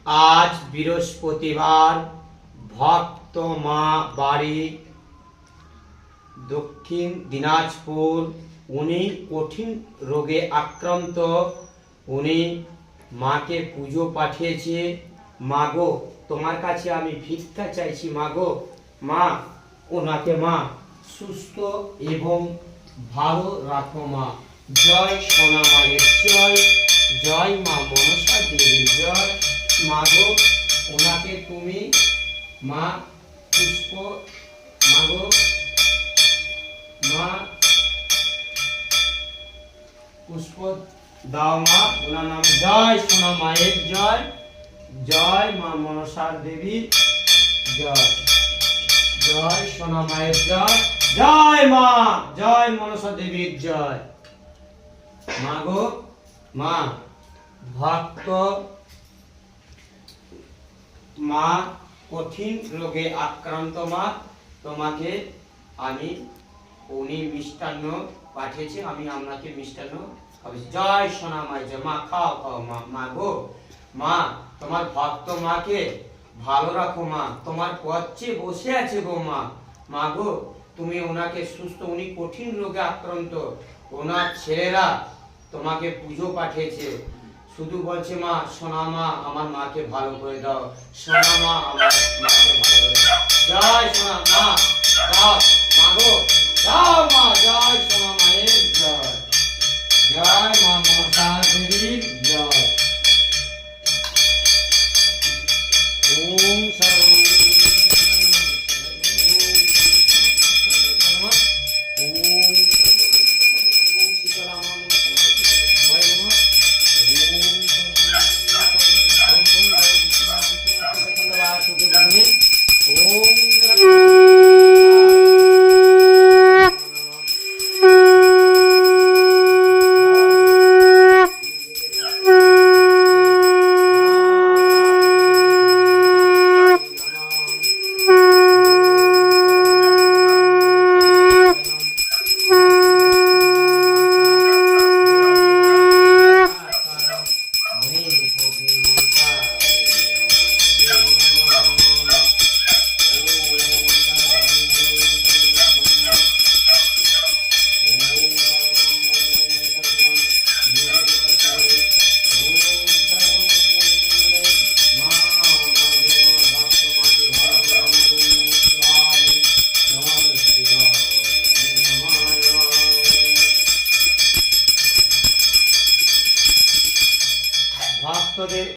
আজ বৃহস্পতিবার, ভক্ত মা বাড়ি দক্ষিণ দিনাজপুর, উনি কঠিন রোগে আক্রান্ত। উনি মাকে পুজো পাঠিয়েছে। মাগো, তোমার কাছে আমি ভিক্ষা চাইছি। মাগো, মা ওনাকে মা সুস্থ এবং ভালো রাখো মা। জয় সোনা মায়ের জয়, জয় মা মনসা দেবীর জয়। মাগো, ওনাকে তুমি মা পুষ্প, মাগো মা পুষ্প দাও মা ওনার নামে। জয় সোনা মায়ের জয়, জয় মা মনসার দেবীর জয়, জয় সোনা মায়ের জয়, জয় মা, জয় মনসা দেবীর জয়। মাগো মা, ভক্ত মা কঠিন রোগে আক্রান্ত মা, তোমাকে আমি উনি মিষ্টান্ন পাঠিয়েছে, আমি আপনাকে মিষ্টান্ন খাওয়াচ্ছি। জয় সোনা মায়ের জয়। মা খাও খাও মা। মা গো মা, তোমার ভক্ত মাকে ভালো রাখো মা, তোমার পথে বসে আছে গো মা। মা গো, তুমি ওনাকে সুস্থ, উনি কঠিন রোগে আক্রান্ত, ওনার ছেলেরা তোমাকে পুজো পাঠিয়েছে, শুধু বলছে মা সোনা মা আমার মাকে ভালো করে দাও, সোনা মা আমার মাকে ভালো করে দাও। জয় সোনা মা, দাও মা গো, দাও মা। জয় সোনা মায়ের জয়, জয় মা মনসা দেবীর জয়। ওম